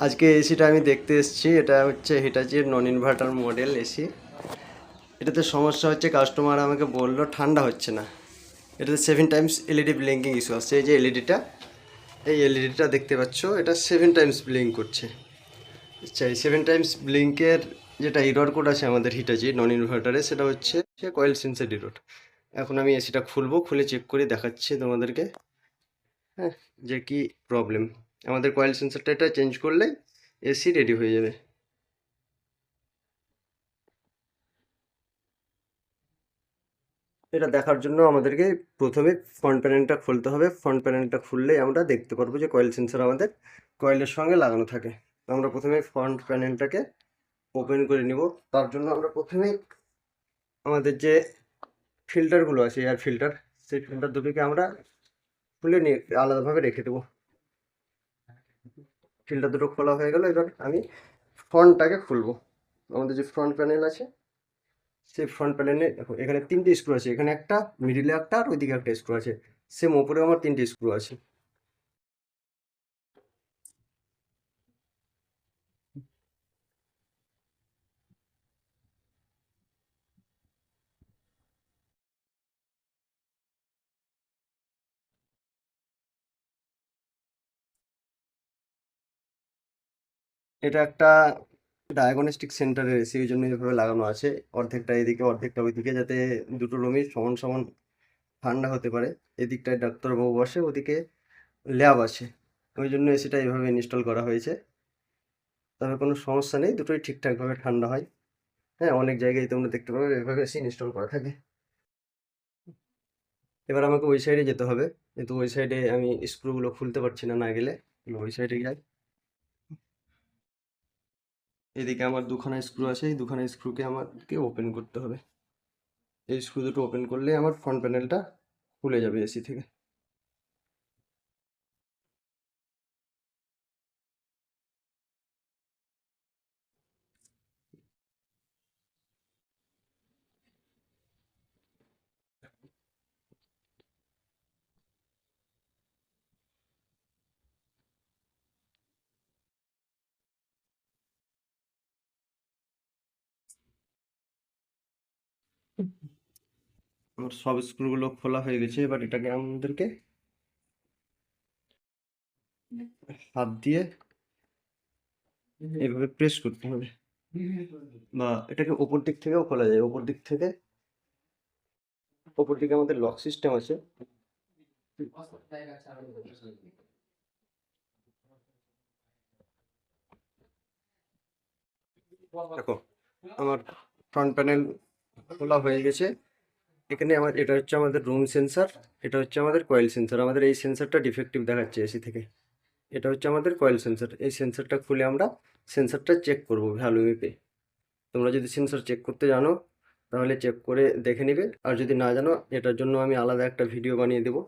আজকে এসিটা আমি দেখতে এসেছি। এটা হচ্ছে হিটাচির নন ইনভার্টার মডেল এসি। এটাতে সমস্যা হচ্ছে, কাস্টমার আমাকে বললো ঠান্ডা হচ্ছে না। এটাতে 7 টাইমস এলইডি ব্লিঙ্কিং ইস্যু আসছে। এই যে এলইডিটা, এই এলইডিটা দেখতে পাচ্ছ, এটা 7 টাইমস ব্লিঙ্ক করছে। আচ্ছা, এই 7 টাইমস ব্লিঙ্কের যেটা ইরর কোড আছে আমাদের হিটাচি নন ইনভার্টারে, সেটা হচ্ছে কয়েল সেন্সর ইরর। এখন আমি এসিটা খুলবো, খুলে চেক করে দেখাচ্ছি তোমাদেরকে, হ্যাঁ, যে কি প্রবলেম। আমাদের কয়েল সেন্সরটা এটা চেঞ্জ করলে এসি রেডি হয়ে যাবে। এটা দেখার জন্য আমাদেরকে প্রথমে ফ্রন্ট প্যানেলটা খুলতে হবে। ফ্রন্ট প্যানেলটা খুললেই আমরা দেখতে পারবো যে কয়েল সেন্সর আমাদের কয়েলের সঙ্গে লাগানো থাকে। তো আমরা প্রথমে ফ্রন্ট প্যানেলটাকে ওপেন করে নিব। তার জন্য আমরা প্রথমে আমাদের যে ফিল্টারগুলো আছে, এয়ার ফিল্টার, সেই ফিল্টার দুটোকে আমরা খুলে নিয়ে আলাদাভাবে রেখে দেবো। ফিল্টার দুটো খোলা হয়ে গেল। এবার আমি ফ্রন্টটাকে খুলবো। আমাদের যে ফ্রন্ট প্যানেল আছে, সেই ফ্রন্ট প্যানেলে দেখো এখানে 3টে স্ক্রু আছে। এখানে একটা, মিডিলে একটা, আর ওইদিকে একটা স্ক্রু আছে। সেম ওপরে আমার 3টে স্ক্রু আছে। এটা একটা ডায়াগনস্টিক সেন্টারের এসি, ওই জন্য এভাবে লাগানো আছে। অর্ধেকটা এদিকে, অর্ধেকটা ওইদিকে, যাতে দুটো রুমই সমান সমান ঠান্ডা হতে পারে। এদিকটায় ডাক্তারবাবু বসে, ওদিকে ল্যাব আছে, ওই জন্য এসিটা এইভাবে ইনস্টল করা হয়েছে। তবে কোনো সমস্যা নেই, দুটোই ঠিকঠাকভাবে ঠান্ডা হয়। হ্যাঁ, অনেক জায়গায় তোমরা দেখতে পাবে এভাবে এসি ইনস্টল করা থাকে। এবার আমাকে ওই সাইডে যেতে হবে, কিন্তু ওই সাইডে আমি স্ক্রুগুলো খুলতে পারছি না, না গেলে ওই সাইডে যাই। এদিকে আমার দুখানা স্ক্রু আছে, এই দুখানা স্ক্রুকে আমাকে ওপেন করতে হবে। এই স্ক্রু দুটো ওপেন করলে আমার ফ্রন্ট প্যানেলটা খুলে যাবে এসি থেকে। আমার সব স্ক্রুগুলো খোলা হয়ে গেছে। এবার এটাকে আমাদেরকে হাত দিয়ে এইভাবে প্রেস করতে হবে, বা এটাকে ওপর দিক থেকেও খোলা যায়। ওপর দিক থেকে, ওপর দিকে আমাদের লক সিস্টেম আছে। দেখো, আমার ফ্রন্ট প্যানেল খোলা হয়ে গেছে। এখানে এটা হচ্ছে আমাদের রুম সেন্সর, এটা হচ্ছে আমাদের কয়েল সেন্সর। আমাদের এই সেন্সরটা ডিফেক্টিভ দেখাচ্ছে এসি থেকে। এটা হচ্ছে আমাদের কয়েল সেন্সর। এই সেন্সরটা খুলে আমরা সেন্সরটা চেক করব ভ্যালু মেপে। তোমরা যদি সেন্সর চেক করতে জানো তাহলে চেক করে দেখে নিবে, আর যদি না জানো এটার জন্য আমি আলাদা একটা ভিডিও বানিয়ে দেবো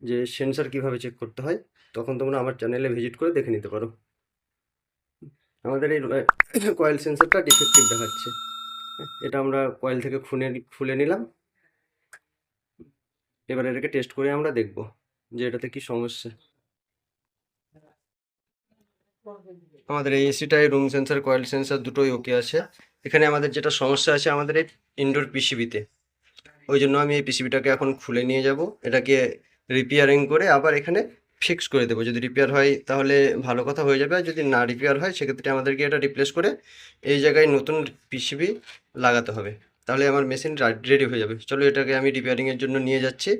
যে সেন্সর কিভাবে চেক করতে হয়। তখন তোমরা আমার চ্যানেলে ভিজিট করে দেখে নিতে পারো। আমাদের এই কয়েল সেন্সরটা ডিফেক্টিভ দেখাচ্ছে। এটা আমরা কয়েল থেকে খুলে নিলাম। এবার এটাকে টেস্ট করে আমরা দেখব যে এটাতে কি সমস্যা। আমাদের এই এসিটাই রুম সেন্সর, কয়েল সেন্সর দুটোই ওকে আছে। এখানে আমাদের যেটা সমস্যা আছে আমাদের এই ইনডোর পিসিবিতে, ওই জন্য আমি এই পিসিবিটাকে এখন খুলে নিয়ে যাব। এটাকে রিপেয়ারিং করে আবার এখানে ফিক্স করে দেবো। যদি রিপেয়ার হয় তাহলে ভালো কথা হয়ে যাবে, আর যদি না রিপেয়ার হয় সেক্ষেত্রে আমাদেরকে এটা রিপ্লেস করে এই জায়গায় নতুন পিসিবি লাগাতে হবে। তাহলে আমার মেশিন রেডি হয়ে যাবে। চলো, এটাকে আমি রিপেয়ারিংয়ের জন্য নিয়ে যাচ্ছি।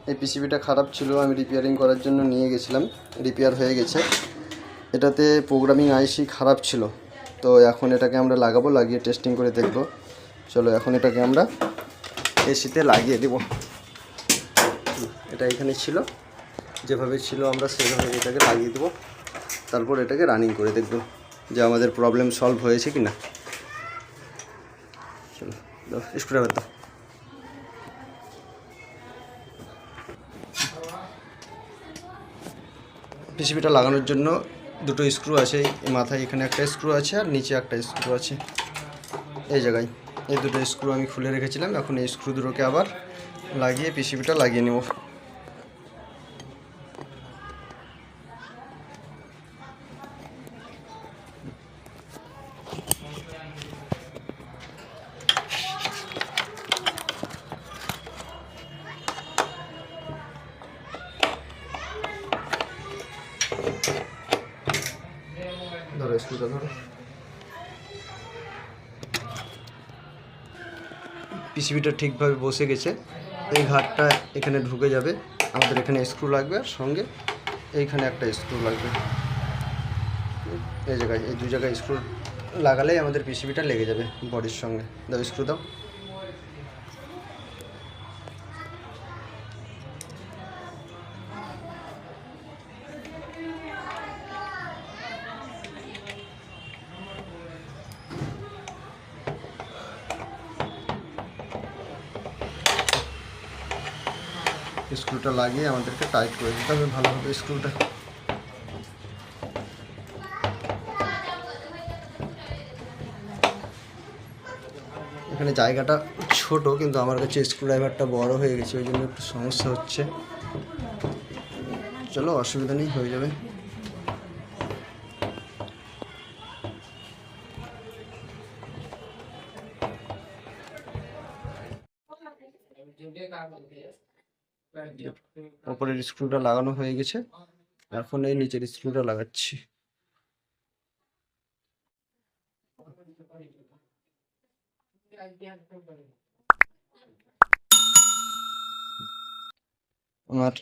এই পিসিবিটা খারাপ ছিল, আমি রিপেয়ারিং করার জন্য নিয়ে গেছিলাম। রিপেয়ার হয়ে গেছে। এটাতে প্রোগ্রামিং আইসি খারাপ ছিল, তো এখন এটাকে আমরা লাগাবো, লাগিয়ে টেস্টিং করে দেখব। চলো, এখন এটাকে আমরা এসিতে লাগিয়ে দেব। এটা এখানে ছিল, যেভাবে ছিল আমরা সেভাবে এটাকে লাগিয়ে দেবো। তারপর এটাকে রানিং করে দেখব যে আমাদের প্রবলেম সলভ হয়েছে কি না। চলো, দাও স্ক্রুড্রাইভার দাও। পিসিবিটা লাগানোর জন্য দুটো স্ক্রু আছে। এই মাথায় এখানে একটা স্ক্রু আছে, আর নিচে একটা স্ক্রু আছে এই জায়গায়। এই দুটো স্ক্রু আমি খুলে রেখেছিলাম। এখন এই স্ক্রু দুটোকে আবার লাগিয়ে পিসিবিটা লাগিয়ে নেব। ধরো স্ক্রুটা ধরো। পিসিবিটা ঠিকভাবে বসে গেছে। এই ঘাটটা এখানে ঢুকে যাবে, আমাদের এখানে স্ক্রু লাগবে, আর সঙ্গে এইখানে একটা স্ক্রু লাগবে। এই জায়গায়, এই 2 জায়গায় স্ক্রু লাগালেই আমাদের পিসিবিটা লেগে যাবে বডির সঙ্গে। দাও স্ক্রু দাও। স্ক্রুটা লাগিয়ে আমাদেরকে টাইট করে দিতে হবে ভালোভাবে স্ক্রুটা। এখানে জায়গাটা ছোট, কিন্তু আমার কাছে স্ক্রুড্রাইভারটা বড় হয়ে গেছে, ওই জন্য একটু সমস্যা হচ্ছে। চলো, অসুবিধা নেই, হয়ে যাবে। উপরের স্ক্রুটা লাগানো হয়ে গেছে, এখন এই নিচের স্ক্রুটা লাগাচ্ছি। আমার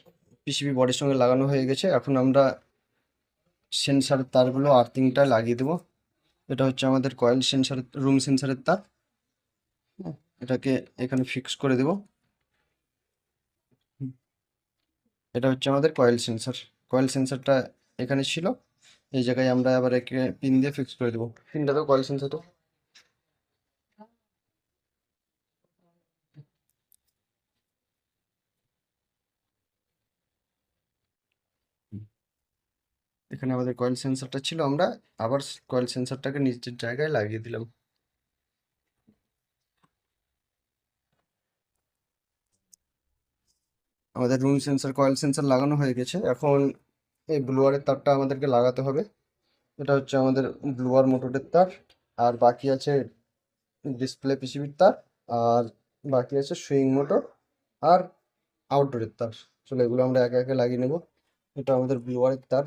পিসিবি বডির সঙ্গে লাগানো হয়ে গেছে। এখন আমরা সেন্সারের তারগুলো আর্থিংটা লাগিয়ে দেবো। এটা হচ্ছে আমাদের কয়েল সেন্সারের, রুম সেন্সারের তার। এটাকে এখানে ফিক্স করে দেব। এটা হচ্ছে আমাদের কয়েল সেন্সার। কয়েল সেন্সারটা এখানে ছিল, এই জায়গায় আমরা আবার একে পিন দিয়ে ফিক্স করে দেবো। পিনটা তো কয়েল সেন্সারটা। এখানে আমাদের কয়েল সেন্সারটা ছিল, আমরা আবার কয়েল সেন্সারটাকে নিচের জায়গায় লাগিয়ে দিলাম। আমাদের রুম সেন্সার, কয়েল সেন্সার লাগানো হয়ে গেছে। এখন এই ব্লোয়ারের তারটা আমাদেরকে লাগাতে হবে। এটা হচ্ছে আমাদের ব্লোয়ার মোটরের তার, আর বাকি আছে ডিসপ্লে পিসিবির তার, আর বাকি আছে সুইং মোটর আর আউটডোরের তার। চলো এগুলো আমরা একে একে লাগিয়ে নেব। এটা আমাদের ব্লোয়ারের তার।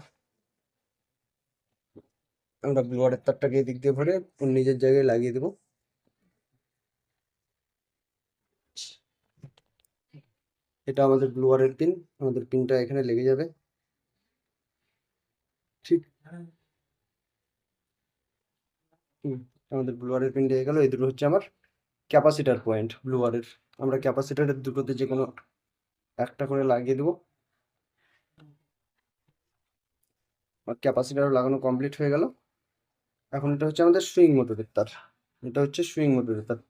আমরা ব্লোয়ারের তারটাকে এদিক দিয়ে ভরে ওর নিজের জায়গায় লাগিয়ে দেবো। এটা আমাদের ব্লোয়ারের পিন, আমাদের পিনটা এখানে লেগে যাবে। ঠিক, আমাদের ব্লোয়ারের পিন লেগে গেল। এই দুটো হচ্ছে আমার ক্যাপাসিটার পয়েন্ট ব্লোয়ারের। আমরা ক্যাপাসিটারের দুটোতে যে কোনো একটা করে লাগিয়ে দেবো। ক্যাপাসিটার লাগানো কমপ্লিট হয়ে গেল। এখন এটা হচ্ছে আমাদের সুইং মোটরের তার। এটা হচ্ছে সুইং মোটরের তার।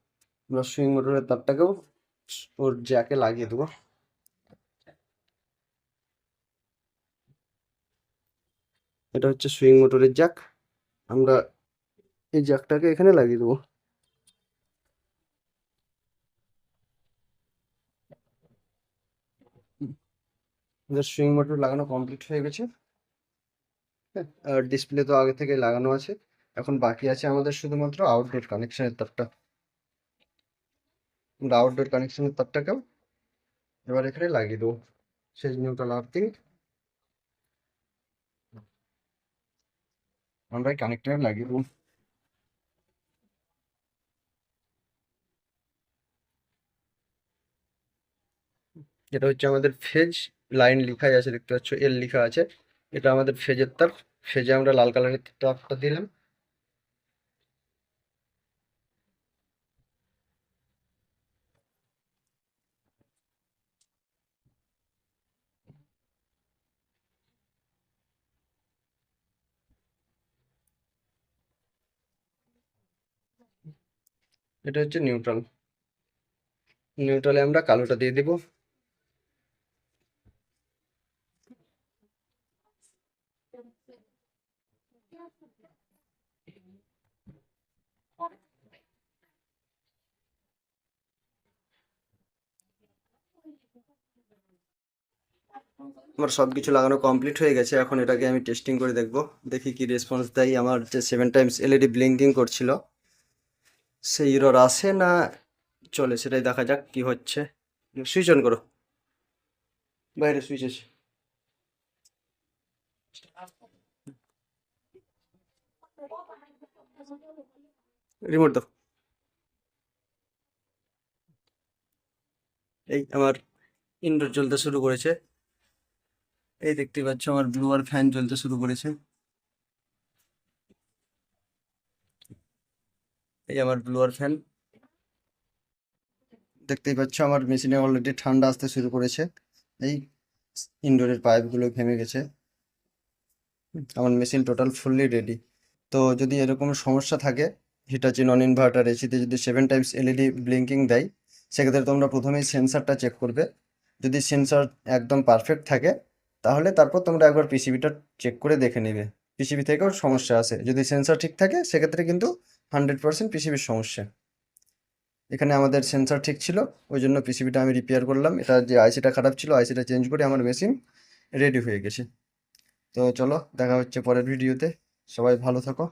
আমরা সুইং মোটরের তারটাকেও ওর জ্যাকে লাগিয়ে দেবো। এটা হচ্ছে সুইং মোটরের জ্যাক, আমরা এই জ্যাকটাকে এখানে লাগিয়ে দেবো। আমাদের সুইং মোটর লাগানো কমপ্লিট হয়ে গেছে। আর ডিসপ্লে তো আগে থেকে লাগানো আছে। এখন বাকি আছে আমাদের শুধুমাত্র আউটডোর কানেকশনের তারটা। আমরা আউটডোর কানেকশনের তারটাকেও এবার এখানে লাগিয়ে দেবো। সেই নিউট্রাল আর্থিং আমরা এই কানেক্টরে লাগিয়ে দেবো। এটা হচ্ছে আমাদের ফেজ লাইন, লেখাই আছে, দেখতে পাচ্ছ এল লেখা আছে। এটা আমাদের ফেজের তার। ফেজে আমরা লাল কালারের তারটা দিলাম। এটা হচ্ছে নিউট্রাল। নিউট্রালে আমরা কালোটা দিয়ে দিব। আমার সব কিছু লাগানো কমপ্লিট হয়ে গেছে। এখন এটাকে আমি টেস্টিং করে দেখব, দেখি কি রেসপন্স দেয়। আমার যে 7 টাইমস এলইডি ব্লিঙ্কিং করছিল, সেই এরর আসে না চলে, সেটাই দেখা যাক কি হচ্ছে। সুইচ অন করো, বাইরে সুইচ আছে। রিমোট দাও। এই আমার ইনডোর জ্বলতে শুরু করেছে। এই দেখতে পাচ্ছ আমার ব্লুয়ার ফ্যান জ্বলতে শুরু করেছে। এই আমার ব্লুয়ার ফ্যান দেখতেই পাচ্ছ আমার মেশিনে অলরেডি ঠান্ডা আসতে শুরু করেছে। এই ইনডোরের পাইপগুলো ঘেমে গেছে। আমার মেশিন টোটাল ফুললি রেডি। তো যদি এরকম সমস্যা থাকে হিটাচি নন ইনভার্টার এসিতে যদি 7 টাইমস এলইডি ব্লিঙ্কিং দেয়, সেক্ষেত্রে তোমরা প্রথমেই সেন্সারটা চেক করবে। যদি সেন্সার একদম পারফেক্ট থাকে তাহলে তারপর তোমরা একবার পিসিবিটা চেক করে দেখে নেবে পিসিবি থেকেও সমস্যা আছে। যদি সেন্সার ঠিক থাকে সেক্ষেত্রে কিন্তু 100% পিসিবির সমস্যা। এখানে আমাদের সেন্সার ঠিক ছিল, ওই জন্য পিসিবিটা আমি রিপেয়ার করলাম। এটা যে আইসিটা খারাপ ছিল আইসিটা চেঞ্জ করে আমার মেশিন রেডি হয়ে গেছে। তো চলো দেখা হচ্ছে পরের ভিডিওতে। সবাই ভালো থাকো।